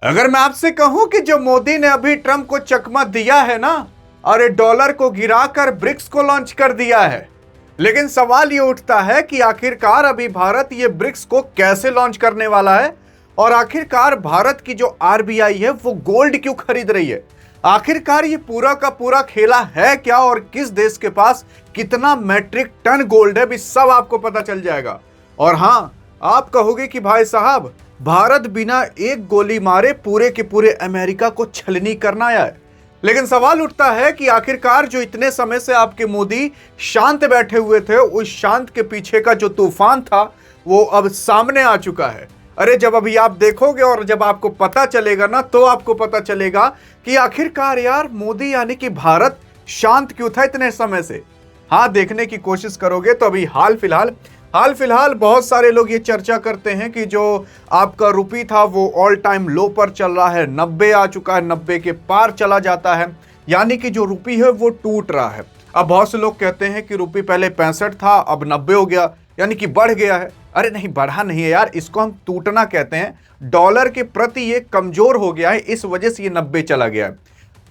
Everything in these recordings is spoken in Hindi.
अगर मैं आपसे कहूं कि जो मोदी ने अभी ट्रंप को चकमा दिया है ना, और डॉलर को गिराकर ब्रिक्स को लॉन्च कर दिया है, लेकिन सवाल ये उठता है कि आखिरकार अभी भारत ये ब्रिक्स को कैसे लॉन्च करने वाला है, और आखिरकार भारत की जो आरबीआई है वो गोल्ड क्यों खरीद रही है। आखिरकार ये पूरा का पूरा खेला है क्या, और किस देश के पास कितना मैट्रिक टन गोल्ड है, भी सब आपको पता चल जाएगा। और हाँ, आप कहोगे कि भाई साहब, भारत बिना एक गोली मारे पूरे के पूरे अमेरिका को छलनी करना आया है। लेकिन सवाल उठता है कि आखिरकार जो इतने समय से आपके मोदी शांत बैठे हुए थे, उस शांत के पीछे का जो तूफान था वो अब सामने आ चुका है। अरे जब अभी आप देखोगे और जब आपको पता चलेगा ना, तो आपको पता चलेगा कि आखिरकार यार मोदी यानी कि भारत शांत क्यों था इतने समय से। हाँ, देखने की कोशिश करोगे तो अभी हाल फिलहाल बहुत सारे लोग ये चर्चा करते हैं कि जो आपका रुपी था वो ऑल टाइम लो पर चल रहा है, 90 आ चुका है, 90 के पार चला जाता है, यानी कि जो रुपी है वो टूट रहा है। अब बहुत से लोग कहते हैं कि रुपी पहले 65 था, अब 90 हो गया, यानी कि बढ़ गया है। अरे नहीं, बढ़ा नहीं है यार, इसको हम टूटना कहते हैं। डॉलर के प्रति ये कमजोर हो गया है, इस वजह से ये 90 चला गया है।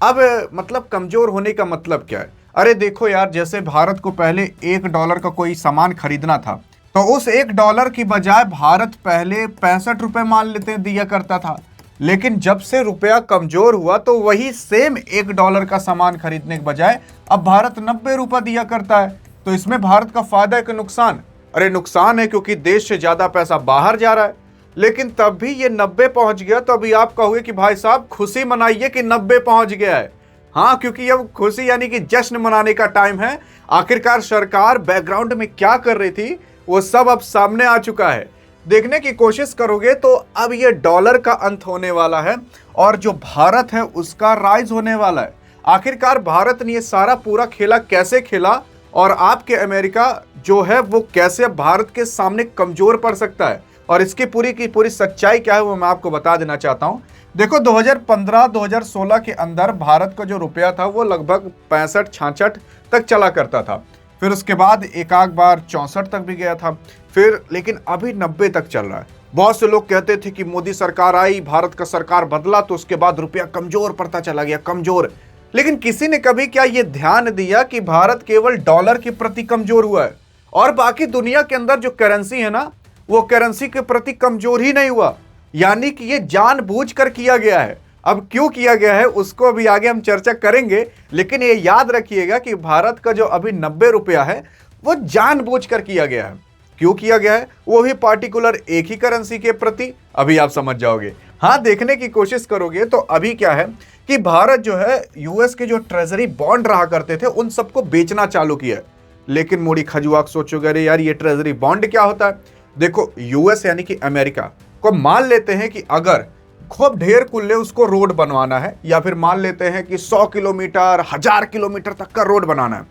अब मतलब कमजोर होने का मतलब क्या है? अरे देखो यार, जैसे भारत को पहले $1 का कोई सामान खरीदना था, तो उस $1 की बजाय भारत पहले 65 रुपए मान लेते दिया करता था। लेकिन जब से रुपया कमजोर हुआ तो वही सेम $1 का सामान खरीदने के बजाय अब भारत 90 रुपए दिया करता है। तो इसमें भारत का फायदा है कि नुकसान? अरे नुकसान है, क्योंकि देश से ज्यादा पैसा बाहर जा रहा है। लेकिन तब भी ये 90 पहुंच गया, तो अभी आप कहोगे कि भाई साहब खुशी मनाइए कि 90 पहुंच गया है। हाँ, क्योंकि अब खुशी यानी कि जश्न मनाने का टाइम है। आखिरकार सरकार बैकग्राउंड में क्या कर रही थी वो सब अब सामने आ चुका है। देखने की कोशिश करोगे तो अब ये डॉलर का अंत होने वाला है और जो भारत है उसका राइज होने वाला है। आखिरकार भारत ने ये सारा पूरा खेला कैसे खेला, और आपके अमेरिका जो है वो कैसे अब भारत के सामने कमजोर पड़ सकता है, और इसकी पूरी की पूरी सच्चाई क्या है वो मैं आपको बता देना चाहता हूं। देखो, 2015-2016 के अंदर भारत का जो रुपया था वो लगभग 65-66 तक चला करता था। फिर उसके बाद एक आध बार 64 तक भी गया था, फिर लेकिन अभी 90 तक चल रहा है। बहुत से लोग कहते थे कि मोदी सरकार आई, भारत का सरकार बदला, तो उसके बाद रुपया कमजोर पड़ता चला गया, कमजोर। लेकिन किसी ने कभी क्या ये ध्यान दिया कि भारत केवल डॉलर के प्रति कमजोर हुआ है, और बाकी दुनिया के अंदर जो करेंसी है ना, वो करेंसी के प्रति कमजोर ही नहीं हुआ। यानी कि ये जानबूझकर किया गया है। अब क्यों किया गया है उसको अभी आगे हम चर्चा करेंगे, लेकिन ये याद रखिएगा कि भारत का जो अभी 90 रुपया है वो जानबूझकर किया गया है। क्यों किया गया है? वो भी पार्टिकुलर एक ही करेंसी के प्रति, अभी आप समझ जाओगे। हाँ, देखने की कोशिश करोगे तो अभी क्या है कि भारत जो है यूएस के जो ट्रेजरी बॉन्ड रहा करते थे उन सबको बेचना चालू किया है। लेकिन मोड़ी खजुआक सोचोगे, अरे यार ये ट्रेजरी बॉन्ड क्या होता है? देखो, यूएस यानी कि अमेरिका को मान लेते हैं कि अगर खूब ढेर कुल्ले उसको रोड बनवाना है, या फिर मान लेते हैं कि 100 किलोमीटर 1000 किलोमीटर तक का रोड बनाना है,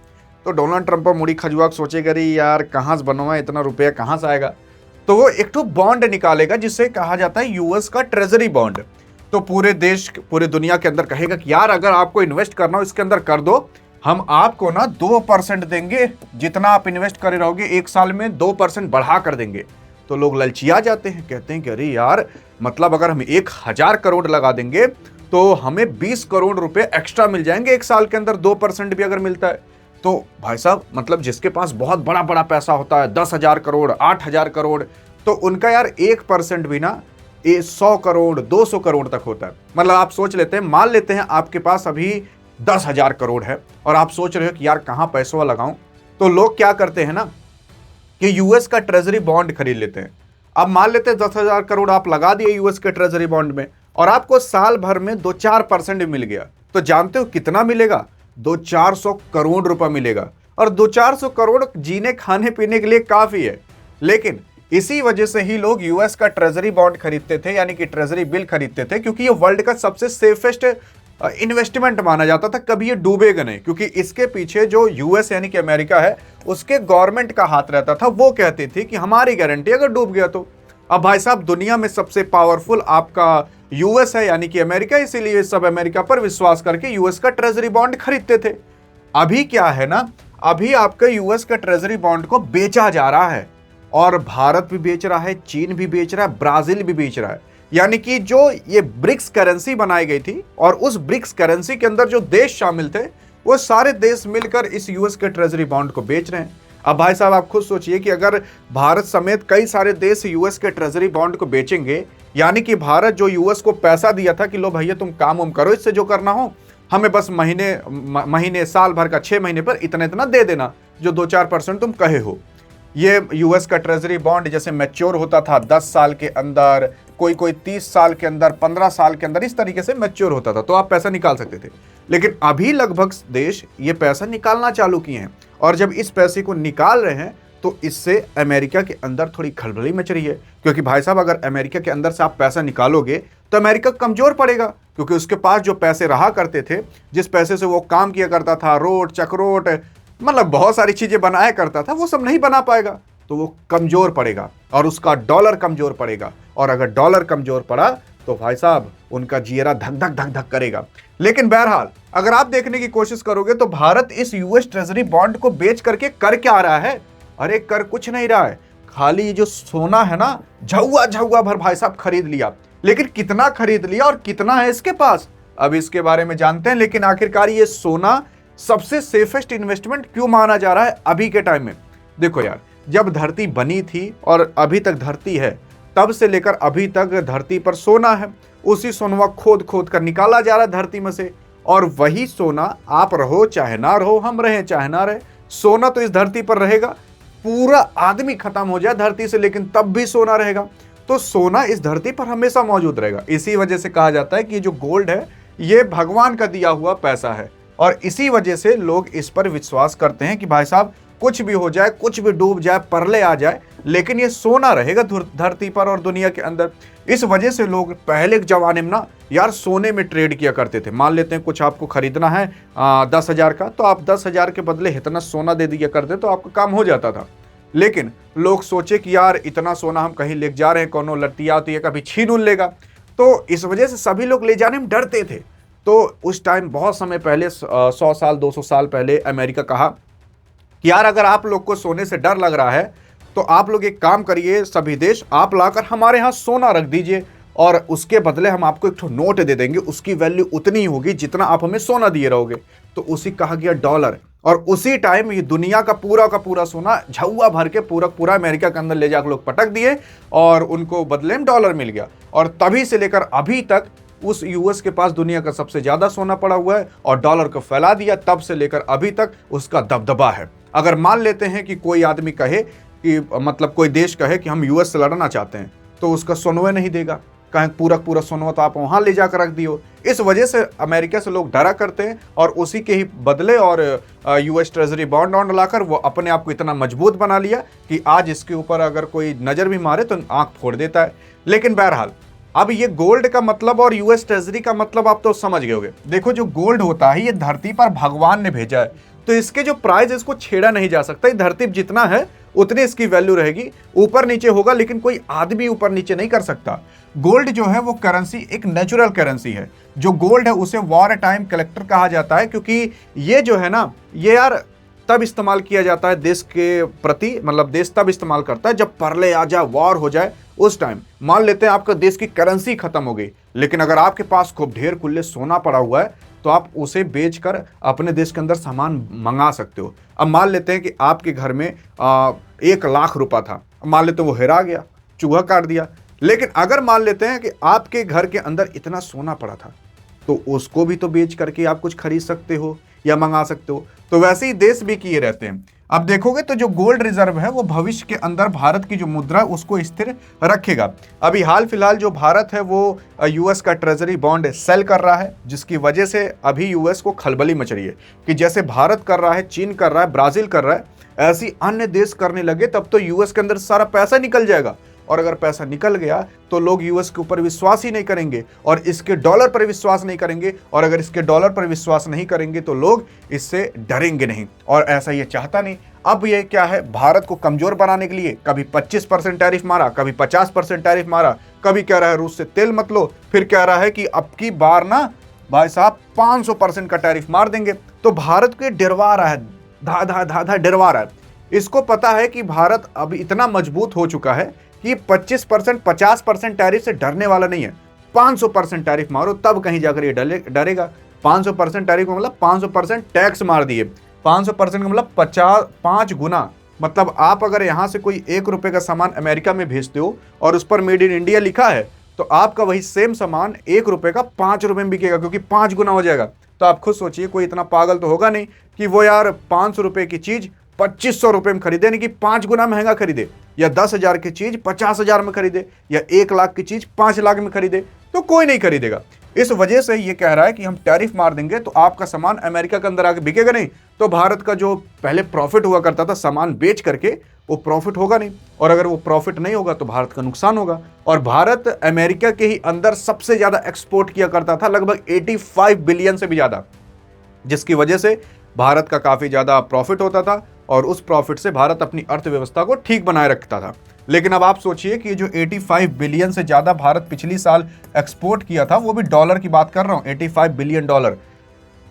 तो डोनाल्ड ट्रंप और मुड़ी खजुआक सोचेगा, अरे यार कहाँ से बनवाए, इतना रुपया कहाँ से आएगा? तो वो एक तो बॉन्ड निकालेगा जिसे कहा जाता है यूएस का ट्रेजरी बॉन्ड। तो पूरे देश, पूरे दुनिया के अंदर कहेगा कि यार अगर आपको इन्वेस्ट करना हो इसके अंदर कर दो, हम आपको ना 2% देंगे, जितना आप इन्वेस्ट करे रहोगे एक साल में 2% बढ़ा कर देंगे। तो लोग ललचिया जाते हैं, कहते हैं कि अरे यार, मतलब अगर हम 1000 करोड़ लगा देंगे तो हमें 20 करोड़ रुपए एक्स्ट्रा मिल जाएंगे एक साल के अंदर, 2% भी अगर मिलता है। तो भाई साहब, मतलब जिसके पास बहुत बड़ा बड़ा पैसा होता है, 10,000 करोड़ 8,000 करोड़, तो उनका यार 1% भी ना 100 करोड़ 200 करोड़ तक होता है। मतलब आप सोच लेते हैं, मान लेते हैं आपके पास अभी 10,000 करोड़ है और आप सोच रहे हो कि यार कहाँ पैसा लगाऊं, तो लोग क्या करते हैं ना कि यूएस का ट्रेजरी बॉन्ड खरीद लेते हैं। अब मान लेते हैं 10,000 करोड़ आप लगा दिए यूएस के ट्रेजरी बॉन्ड में, और आपको साल भर में 2-4% मिल गया, तो जानते हो कितना मिलेगा? 200-400 करोड़ रुपए मिलेगा। और 200-400 करोड़ जीने खाने पीने के लिए काफी है। लेकिन इसी वजह से ही लोग यूएस का ट्रेजरी बॉन्ड खरीदते थे, यानी कि ट्रेजरी बिल खरीदते थे, क्योंकि ये वर्ल्ड का सबसे सेफेस्ट इन्वेस्टमेंट माना जाता था। कभी ये डूबेगा नहीं, क्योंकि इसके पीछे जो यूएस यानी कि अमेरिका है उसके गवर्नमेंट का हाथ रहता था। वो कहती थी कि हमारी गारंटी, अगर डूब गया तो। अब भाई साहब, दुनिया में सबसे पावरफुल आपका यूएस है, यानी कि अमेरिका, इसीलिए सब अमेरिका पर विश्वास करके यूएस का ट्रेजरी बॉन्ड खरीदते थे। अभी क्या है ना, अभी आपके यूएस का ट्रेजरी बॉन्ड को बेचा जा रहा है, और भारत भी बेच रहा है, चीन भी बेच रहा है, ब्राजील भी बेच रहा है। यानी कि जो ये ब्रिक्स करेंसी बनाई गई थी और उस ब्रिक्स करेंसी के अंदर जो देश शामिल थे वो सारे देश मिलकर इस यूएस के ट्रेजरी बॉन्ड को बेच रहे हैं। अब भाई साहब आप खुद सोचिए कि अगर भारत समेत कई सारे देश यूएस के ट्रेजरी बॉन्ड को बेचेंगे, यानी कि भारत जो यूएस को पैसा दिया था कि लो भैया तुम काम उम करो, इससे जो करना हो हमें बस महीने साल भर का 6 महीने पर इतना इतना दे देना, जो 2-4% तुम कहे हो। ये यूएस का ट्रेजरी बॉन्ड जैसे मैच्योर होता था 10 साल के अंदर, कोई 30 साल के अंदर, 15 साल के अंदर, इस तरीके से मैच्योर होता था, तो आप पैसा निकाल सकते थे। लेकिन अभी लगभग देश ये पैसा निकालना चालू किए हैं, और जब इस पैसे को निकाल रहे हैं तो इससे अमेरिका के अंदर थोड़ी खलबली मच रही है। क्योंकि भाई साहब अगर अमेरिका के अंदर से आप पैसा निकालोगे तो अमेरिका कमजोर पड़ेगा, क्योंकि उसके पास जो पैसे रहा करते थे, जिस पैसे से वो काम किया करता था, रोड चक्रोट, मतलब बहुत सारी चीजें बनाया करता था, वो सब नहीं बना पाएगा, तो वो कमजोर पड़ेगा और उसका डॉलर कमजोर पड़ेगा। और अगर डॉलर कमजोर पड़ा तो भाई साहब उनका जियरा धक धक धक धक करेगा। लेकिन बहरहाल अगर आप देखने की कोशिश करोगे तो भारत इस यूएस ट्रेजरी बॉन्ड को बेच करके कर क्या रहा है? अरे कर कुछ नहीं रहा है, खाली ये जो सोना है ना, झुआ झुआ भर भाई साहब खरीद लिया। लेकिन कितना खरीद लिया और कितना है इसके पास, अब इसके बारे में जानते हैं। लेकिन आखिरकार ये सोना सबसे सेफेस्ट इन्वेस्टमेंट क्यों माना जा रहा है अभी के टाइम में? देखो यार, जब धरती बनी थी और अभी तक धरती है, तब से लेकर अभी तक धरती पर सोना है। उसी सोनवा खोद खोद कर निकाला जा रहा है धरती में से, और वही सोना आप रहो चाहे ना रहो, हम रहे चाहे ना रहे, सोना तो इस धरती पर रहेगा। पूरा आदमी खत्म हो जाए धरती से, लेकिन तब भी सोना रहेगा। तो सोना इस धरती पर हमेशा मौजूद रहेगा। इसी वजह से कहा जाता है कि जो गोल्ड है ये भगवान का दिया हुआ पैसा है, और इसी वजह से लोग इस पर विश्वास करते हैं कि भाई साहब कुछ भी हो जाए, कुछ भी डूब जाए, परले आ जाए, लेकिन ये सोना रहेगा धरती पर और दुनिया के अंदर। इस वजह से लोग पहले के जमाने में ना यार सोने में ट्रेड किया करते थे। मान लेते हैं कुछ आपको खरीदना है 10,000 का, तो आप 10,000 के बदले इतना सोना दे दिया करते तो आपका काम हो जाता था। लेकिन लोग सोचे कि यार इतना सोना हम कहीं ले जा रहे हैं, कोनो लटिया तो ये कभी छीन उन लेगा, तो इस वजह से सभी लोग ले जाने में डरते थे। तो उस टाइम बहुत समय पहले 100 साल 200 साल पहले अमेरिका कहा कि यार अगर आप लोग को सोने से डर लग रहा है तो आप लोग एक काम करिए, सभी देश आप लाकर हमारे यहाँ सोना रख दीजिए और उसके बदले हम आपको एक ठो नोट दे देंगे, उसकी वैल्यू उतनी ही होगी जितना आप हमें सोना दिए रहोगे। तो उसी कहा गया डॉलर, और उसी टाइम ये दुनिया का पूरा सोना झुआ भर के पूरा अमेरिका के अंदर ले जाकर लोग पटक दिए और उनको बदले में डॉलर मिल गया। और तभी से लेकर अभी तक उस यूएस के पास दुनिया का सबसे ज्यादा सोना पड़ा हुआ है और डॉलर को फैला दिया, तब से लेकर अभी तक उसका दबदबा है। अगर मान लेते हैं कि कोई आदमी कहे कि मतलब कोई देश कहे कि हम यूएस से लड़ना चाहते हैं, तो उसका सोनवे नहीं देगा, कहें पूरा सोनवा तो आप वहां ले जाकर रख दियो। इस वजह से अमेरिका से लोग डरा करते हैं और उसी के ही बदले और यूएस ट्रेजरी बॉन्ड लाकर वो अपने आप को इतना मजबूत बना लिया कि आज इसके ऊपर अगर कोई नजर भी मारे तो आंख फोड़ देता है। लेकिन बहरहाल अब ये गोल्ड का मतलब और यूएस ट्रेजरी का मतलब आप तो समझ गए होंगे। देखो जो गोल्ड होता है ये धरती पर भगवान ने भेजा है, तो इसके जो प्राइस इसको छेड़ा नहीं जा सकता। धरती जितना है उतनी इसकी वैल्यू रहेगी, ऊपर नीचे होगा लेकिन कोई आदमी ऊपर नीचे नहीं कर सकता। गोल्ड जो है वो करेंसी एक नेचुरल करेंसी है। जो गोल्ड है उसे वॉर टाइम कलेक्टर कहा जाता है, क्योंकि ये जो है ना ये यार तब इस्तेमाल किया जाता है देश के प्रति, मतलब देश तब इस्तेमाल करता है जब परले आ जाए, वॉर हो जाए। उस टाइम मान लेते हैं आपका देश की करेंसी खत्म हो गई, लेकिन अगर आपके पास खूब ढेर कुल्ले सोना पड़ा हुआ है तो आप उसे बेचकर अपने देश के अंदर सामान मंगा सकते हो। अब मान लेते हैं कि आपके घर में 1 लाख रुपया था, मान लेते हैं वो हेरा गया, चूहा काट दिया। लेकिन अगर मान लेते हैं कि आपके घर के अंदर इतना सोना पड़ा था, तो उसको भी तो बेच करके आप कुछ खरीद सकते हो या मंगा सकते हो। तो वैसे ही देश भी किए रहते हैं। अब देखोगे तो जो गोल्ड रिजर्व है वो भविष्य के अंदर भारत की जो मुद्रा है उसको स्थिर रखेगा। अभी हाल फिलहाल जो भारत है वो यूएस का ट्रेजरी बॉन्ड सेल कर रहा है, जिसकी वजह से अभी यूएस को खलबली मच रही है कि जैसे भारत कर रहा है, चीन कर रहा है, ब्राजील कर रहा है, ऐसी अन्य देश करने लगे तब तो यूएस के अंदर सारा पैसा निकल जाएगा। और अगर पैसा निकल गया तो लोग यूएस के ऊपर विश्वास ही नहीं करेंगे और इसके डॉलर पर विश्वास नहीं करेंगे, और अगर इसके डॉलर पर विश्वास नहीं करेंगे तो लोग इससे डरेंगे नहीं, और ऐसा ये चाहता नहीं। अब ये क्या है, भारत को कमजोर बनाने के लिए कभी 25% टैरिफ मारा, कभी 50% टैरिफ मारा, कभी कह रहा है रूस से तेल मत लो, फिर कह रहा है कि अब की बार ना भाई साहब 500% का टैरिफ मार देंगे। तो भारत को डरवा रहा है, धा धा धा धा डरवा रहा है। इसको पता है कि भारत अब इतना मजबूत हो चुका है कि 25%, 50% टैरिफ से डरने वाला नहीं है। 500% टैरिफ मारो तब कहीं जाकर ये डरेगा। 500% टैरिफ का मतलब 500% टैक्स मार दिए। 500% का मतलब 5 गुना। मतलब आप अगर यहां से कोई 1 रुपए का सामान अमेरिका में भेजते हो और उस पर मेड इन इंडिया लिखा है, तो आपका वही सेम सामान 1 रुपए का 5 रुपए में बिकेगा, क्योंकि 5 गुना हो जाएगा। तो आप खुद सोचिए, कोई इतना पागल तो होगा नहीं कि वो यार 500 रुपए की चीज 2500 रुपए में खरीदे, यानी कि 5 गुना महंगा खरीदे, या 10,000 की चीज 50,000 में खरीदे, या 1 लाख की चीज 5 लाख में खरीदे। तो कोई नहीं खरीदेगा। इस वजह से ये कह रहा है कि हम टैरिफ मार देंगे तो आपका सामान अमेरिका के अंदर आके बिकेगा नहीं, तो भारत का जो पहले प्रॉफिट हुआ करता था सामान बेच करके, वो प्रॉफिट होगा नहीं। और अगर वो प्रॉफिट नहीं होगा तो भारत का नुकसान होगा। और भारत अमेरिका के ही अंदर सबसे ज्यादा एक्सपोर्ट किया करता था, लगभग 85 बिलियन से भी ज्यादा, जिसकी वजह से भारत का काफी ज्यादा प्रॉफिट होता था और उस प्रॉफिट से भारत अपनी अर्थव्यवस्था को ठीक बनाए रखता था। लेकिन अब आप सोचिए कि जो 85 बिलियन से ज्यादा भारत पिछली साल एक्सपोर्ट किया था, वो भी डॉलर की बात कर रहा हूं, 85 बिलियन डॉलर।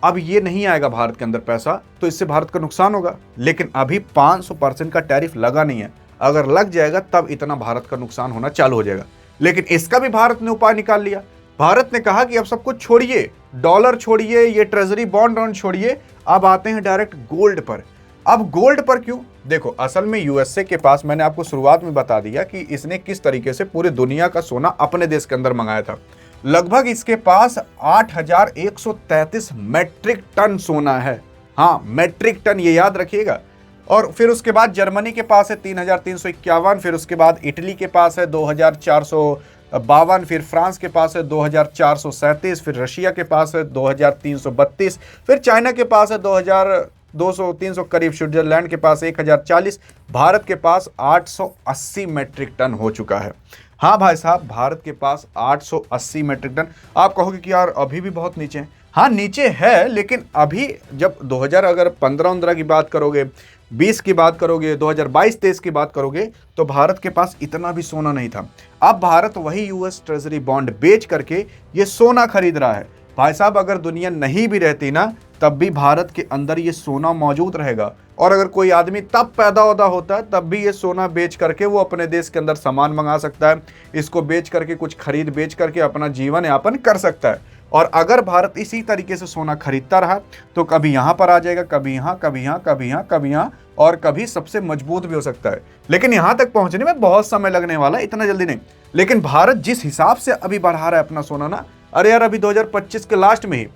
अब ये नहीं आएगा भारत के अंदर पैसा, तो इससे भारत का नुकसान होगा। लेकिन अभी 500% का टैरिफ लगा नहीं है, अगर लग जाएगा तब इतना भारत का नुकसान होना चालू हो जाएगा। लेकिन इसका भी भारत ने उपाय निकाल लिया। भारत ने कहा कि अब सब कुछ छोड़िए, डॉलर छोड़िए, ये ट्रेजरी बॉन्ड छोड़िए, अब आते हैं डायरेक्ट गोल्ड पर। अब गोल्ड पर क्यों? देखो, असल में यूएसए के पास, मैंने आपको शुरुआत में बता दिया कि इसने किस तरीके से पूरी दुनिया का सोना अपने देश के अंदर मंगाया था। लगभग इसके पास 8,133 मैट्रिक टन सोना है। हाँ, मैट्रिक टन, ये याद रखिएगा। और फिर उसके बाद जर्मनी के पास है 3,351, फिर उसके बाद इटली के पास है 2,452, फिर फ्रांस के पास है 2,437, फिर रशिया के पास है 2,332, फिर चाइना के पास है 2,200-300 करीब, स्विट्जरलैंड के पास 1,040, भारत के पास 880 मैट्रिक टन हो चुका है। हाँ भाई साहब, भारत के पास 880 मैट्रिक टन। आप कहोगे कि यार अभी भी बहुत नीचे है। हाँ, नीचे है, लेकिन अभी जब 2000 अगर 15-15 की बात करोगे, 20 की बात करोगे, 2022-23 की बात करोगे, तो भारत के पास इतना भी सोना नहीं था। अब भारत वही यूएस ट्रेजरी बॉन्ड बेच करके ये सोना खरीद रहा है। भाई साहब, अगर दुनिया नहीं भी रहती ना, तब भी भारत के अंदर ये सोना मौजूद रहेगा। और अगर कोई आदमी तब पैदा होता है, तब भी ये सोना बेच करके वो अपने देश के अंदर सामान मंगा सकता है, इसको बेच करके कुछ खरीद बेच करके अपना जीवन यापन कर सकता है। और अगर भारत इसी तरीके से सोना खरीदता रहा तो कभी यहाँ पर आ जाएगा, कभी यहाँ, कभी यहाँ, कभी यहाँ, कभी यहाँ, और कभी सबसे मजबूत भी हो सकता है। लेकिन यहाँ तक पहुँचने में बहुत समय लगने वाला है, इतना जल्दी नहीं। लेकिन भारत जिस हिसाब से अभी बढ़ा रहा है अपना सोना ना, अरे यार, अभी 2025 के लास्ट में ही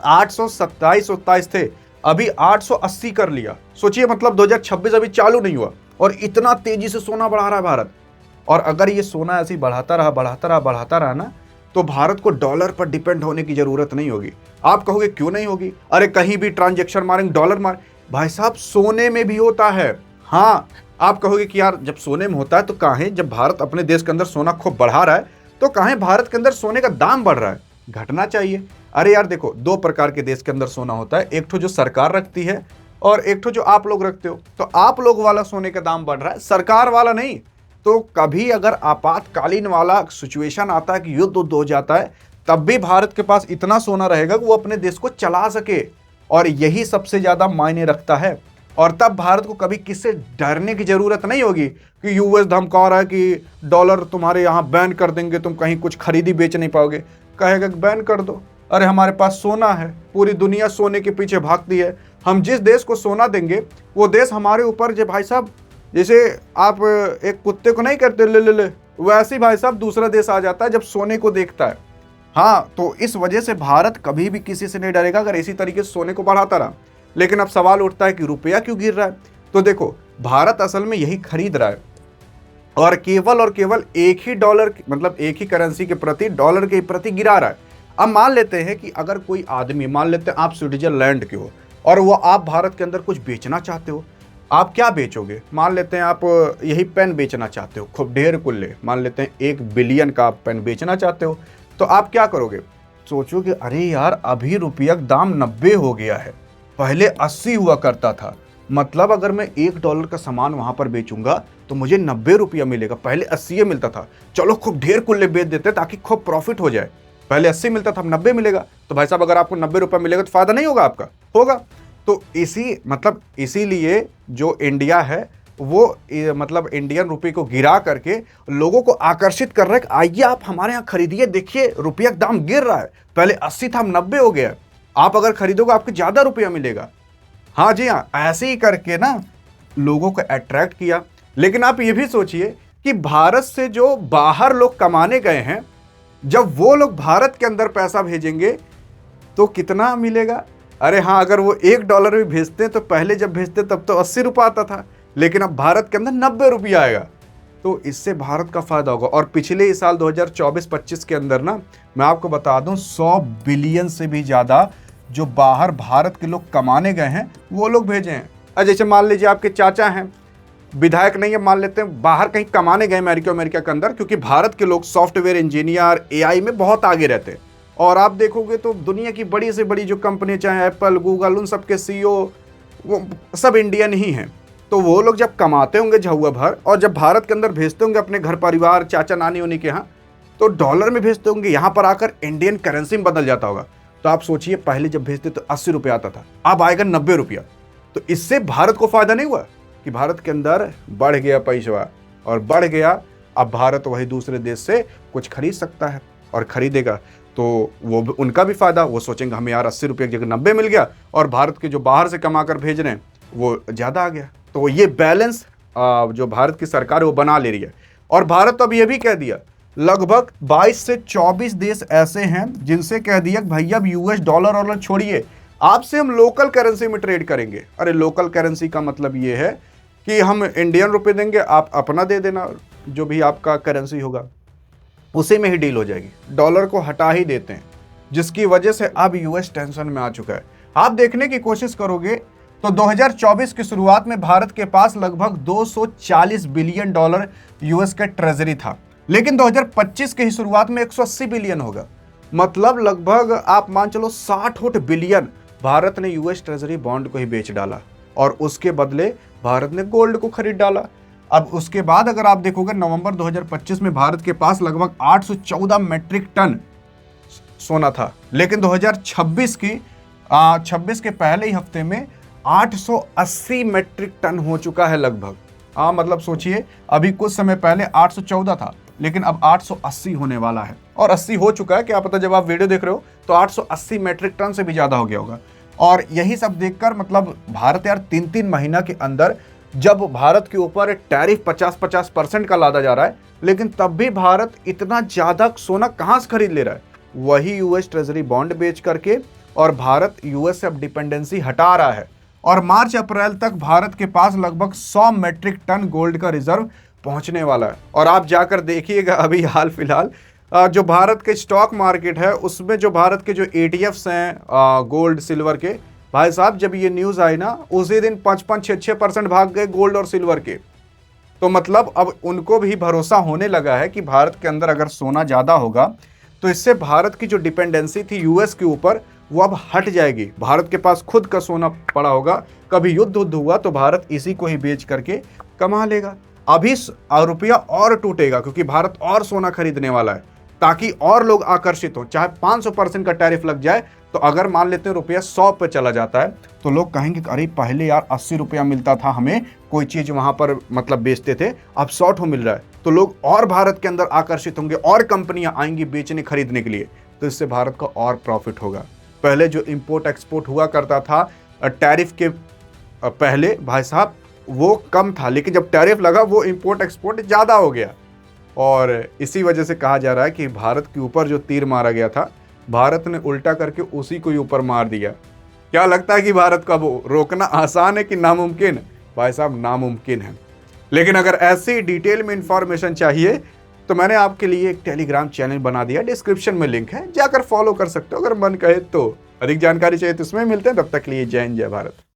827-27 थे, अभी 880 कर लिया। सोचिए, मतलब 2026 अभी चालू नहीं हुआ और इतना तेजी से सोना बढ़ा रहा है भारत। और अगर ये सोना ऐसे ही बढ़ाता रहा ना, तो भारत को डॉलर पर डिपेंड होने की जरूरत नहीं होगी। आप कहोगे क्यों नहीं होगी? अरे कहीं भी ट्रांजैक्शन मारेंगे डॉलर मार। भाई साहब, सोने में भी होता है। हाँ, आप कहोगे कि यार जब सोने में होता है तो कहें, जब भारत अपने देश के अंदर सोना खूब बढ़ा रहा है तो कहें भारत के अंदर सोने का दाम बढ़ रहा है? घटना चाहिए। अरे यार देखो, 2 प्रकार के देश के अंदर सोना होता है, एक ठो जो सरकार रखती है और एक ठो जो आप लोग रखते हो। तो आप लोग वाला सोने का दाम बढ़ रहा है, सरकार वाला नहीं। तो कभी अगर आपातकालीन वाला सिचुएशन आता है कि युद्ध हो जाता है, तब भी भारत के पास इतना सोना रहेगा कि वो अपने देश को चला सके, और यही सबसे ज्यादा मायने रखता है। और तब भारत को कभी किससे डरने की जरूरत नहीं होगी कि यूएस धमका रहा है कि डॉलर तुम्हारे यहाँ बैन कर देंगे, तुम कहीं कुछ खरीदी बेच नहीं पाओगे। कहेगा कि बैन कर दो, अरे हमारे पास सोना है, पूरी दुनिया सोने के पीछे भागती है, हम जिस देश को सोना देंगे वो देश हमारे ऊपर, जो भाई साहब, जैसे आप एक कुत्ते को नहीं करते ले ले ले, वैसे ही भाई साहब दूसरा देश आ जाता है जब सोने को देखता है। हाँ, तो इस वजह से भारत कभी भी किसी से नहीं डरेगा अगर इसी तरीके से सोने को बढ़ाता रहा। लेकिन अब सवाल उठता है कि रुपया क्यों गिर रहा है? तो देखो, भारत असल में यही खरीद रहा है और केवल एक ही डॉलर, मतलब एक ही करेंसी के प्रति, डॉलर के प्रति गिरा रहा है। अब मान लेते हैं कि अगर कोई आदमी, मान लेते हैं आप स्विट्जरलैंड के हो और वो आप भारत के अंदर कुछ बेचना चाहते हो, आप क्या बेचोगे? मान लेते हैं आप यही पेन बेचना चाहते हो, खूब ढेर कुल्ले, मान लेते हैं 1 बिलियन का आप पेन बेचना चाहते हो, तो आप क्या करोगे? सोचोगे अरे यार, अभी रुपया का दाम 90 हो गया है, पहले 80 हुआ करता था, मतलब अगर मैं $1 का सामान वहां पर बेचूंगा तो मुझे 90 रुपया मिलेगा, पहले 80 मिलता था, चलो खूब ढेर कुल्ले बेच देते ताकि खूब प्रॉफिट हो जाए। पहले 80 मिलता था, अब 90 मिलेगा, तो भाई साहब अगर आपको 90 रुपया मिलेगा तो फायदा नहीं होगा आपका? होगा। तो इसीलिए जो इंडिया है वो मतलब इंडियन रुपये को गिरा करके लोगों को आकर्षित कर रहे हैं कि आइए आप हमारे यहाँ खरीदिए, देखिए रुपया का दाम गिर रहा है, पहले 80 था, 90 हो गया, आप अगर खरीदोगे आपको ज्यादा रुपया मिलेगा। हाँ जी हाँ, ऐसे ही करके ना लोगों को अट्रैक्ट किया। लेकिन आप ये भी सोचिए कि भारत से जो बाहर लोग कमाने गए हैं, जब वो लोग भारत के अंदर पैसा भेजेंगे तो कितना मिलेगा? अरे हाँ, अगर वो $1 भी भेजते तो पहले जब भेजते तब तो 80 रुपये आता था, लेकिन अब भारत के अंदर 90 रुपया आएगा। तो इससे भारत का फायदा होगा। और पिछले ही साल 2024-25 के अंदर ना, मैं आपको बता दूं, 100 बिलियन से भी ज्यादा जो बाहर भारत के लोग कमाने गए हैं वो लोग भेजे हैं। अब जैसे मान लीजिए आपके चाचा हैं, विधायक नहीं है, मान लेते हैं, बाहर कहीं कमाने गए अमेरिका के अंदर, क्योंकि भारत के लोग सॉफ्टवेयर इंजीनियर, एआई में बहुत आगे रहते हैं। और आप देखोगे तो दुनिया की बड़ी से बड़ी जो कंपनी, चाहे एप्पल, गूगल, उन सब के सीईओ वो सब इंडियन ही हैं। तो वो लोग जब कमाते होंगे झहुआ भर, और जब भारत के अंदर भेजते होंगे अपने घर परिवार, चाचा नानी उन्हीं के यहाँ, तो डॉलर में भेजते होंगे, यहाँ पर आकर इंडियन करेंसी में बदल जाता होगा। तो आप सोचिए, पहले जब भेजते तो 80 रुपये आता था, अब आएगा 90 रुपया। तो इससे भारत को फायदा नहीं हुआ कि भारत के अंदर बढ़ गया पैसा और बढ़ गया। अब भारत वही दूसरे देश से कुछ खरीद सकता है और खरीदेगा, तो वो उनका भी फायदा। वो सोचेंगे हमें यार 80 रुपये की जगह 90 मिल गया, और भारत के जो बाहर से कमा कर भेज रहे हैं वो ज़्यादा आ गया। तो ये बैलेंस जो भारत की सरकार है वो बना ले रही है। और भारत तो अब ये भी कह दिया, लगभग 22 से 24 देश ऐसे हैं जिनसे कह दिया भैया अब यूएस डॉलर छोड़िए, आपसे हम लोकल करेंसी में ट्रेड करेंगे। अरे लोकल करेंसी का मतलब ये है कि हम इंडियन रुपए देंगे, आप अपना दे देना, जो भी आपका करेंसी होगा उसी में ही डील हो जाएगी। डॉलर को हटा ही देते हैं, जिसकी वजह से अब यूएस टेंशन में आ चुका है। आप देखने की कोशिश करोगे तो 2024 की शुरुआत में भारत के पास लगभग $240 बिलियन यूएस का ट्रेजरी था, लेकिन 2025 के ही शुरुआत में 180 बिलियन होगा। मतलब लगभग आप मान चलो 60 बिलियन भारत ने यूएस ट्रेजरी बॉन्ड को ही बेच डाला, और उसके बदले भारत ने गोल्ड को खरीद डाला। अब उसके बाद अगर आप देखोगे, नवंबर 2025 में भारत के पास लगभग 814 मेट्रिक टन सोना था, लेकिन 2026 के पहले ही हफ्ते में 880 मेट्रिक टन हो चुका है लगभग। मतलब सोचिए, अभी कुछ समय पहले 814 था, लेकिन अब 880 होने वाला है, और 80 हो चुका है। क्या पता जब आप वीडियो देख रहे हो तो 880 मेट्रिक टन से भी ज्यादा हो गया होगा। और यही सब देखकर मतलब भारत यार 3-3 महीना के अंदर, जब भारत के ऊपर टैरिफ 50% का लादा जा रहा है, लेकिन तब भी भारत इतना ज्यादा सोना कहां से खरीद ले रहा है? वही यूएस ट्रेजरी बॉन्ड बेच करके। और भारत यूएस से अब डिपेंडेंसी हटा रहा है, और मार्च अप्रैल तक भारत के पास लगभग 100 मेट्रिक टन गोल्ड का रिजर्व पहुंचने वाला है। और आप जाकर देखिएगा, अभी हाल फिलहाल जो भारत के स्टॉक मार्केट है उसमें जो भारत के जो ETFs हैं गोल्ड सिल्वर के, भाई साहब जब ये न्यूज़ आई ना, उसी दिन 55-66% भाग गए गोल्ड और सिल्वर के। तो मतलब अब उनको भी भरोसा होने लगा है कि भारत के अंदर अगर सोना ज़्यादा होगा तो इससे भारत की जो डिपेंडेंसी थी यूएस के ऊपर वो अब हट जाएगी। भारत के पास खुद का सोना पड़ा होगा, कभी युद्ध हुआ तो भारत इसी को ही बेच करके कमा लेगा। अभी रुपया और टूटेगा क्योंकि भारत और सोना खरीदने वाला है, ताकि और लोग आकर्षित हो। चाहे 500% का टैरिफ लग जाए, तो अगर मान लेते हैं रुपया 100 पे चला जाता है तो लोग कहेंगे अरे पहले यार 80 रुपया मिलता था हमें कोई चीज वहां पर मतलब बेचते थे, अब 100 मिल रहा है, तो लोग और भारत के अंदर आकर्षित होंगे और कंपनियां आएंगी बेचने खरीदने के लिए, तो इससे भारत का और प्रॉफिट होगा। पहले जो इंपोर्ट एक्सपोर्ट हुआ करता था टैरिफ के पहले, भाई साहब वो कम था, लेकिन जब टैरिफ लगा वो इंपोर्ट एक्सपोर्ट ज़्यादा हो गया। और इसी वजह से कहा जा रहा है कि भारत के ऊपर जो तीर मारा गया था, भारत ने उल्टा करके उसी को ही ऊपर मार दिया। क्या लगता है कि भारत को अब रोकना आसान है कि नामुमकिन? भाई साहब नामुमकिन है। लेकिन अगर ऐसी डिटेल में इंफॉर्मेशन चाहिए तो मैंने आपके लिए एक टेलीग्राम चैनल बना दिया, डिस्क्रिप्शन में लिंक है, जाकर फॉलो कर सकते हो अगर मन कहे तो। अधिक जानकारी चाहिए तो इसमें मिलते हैं, तब तक के लिए जय हिंद जय भारत।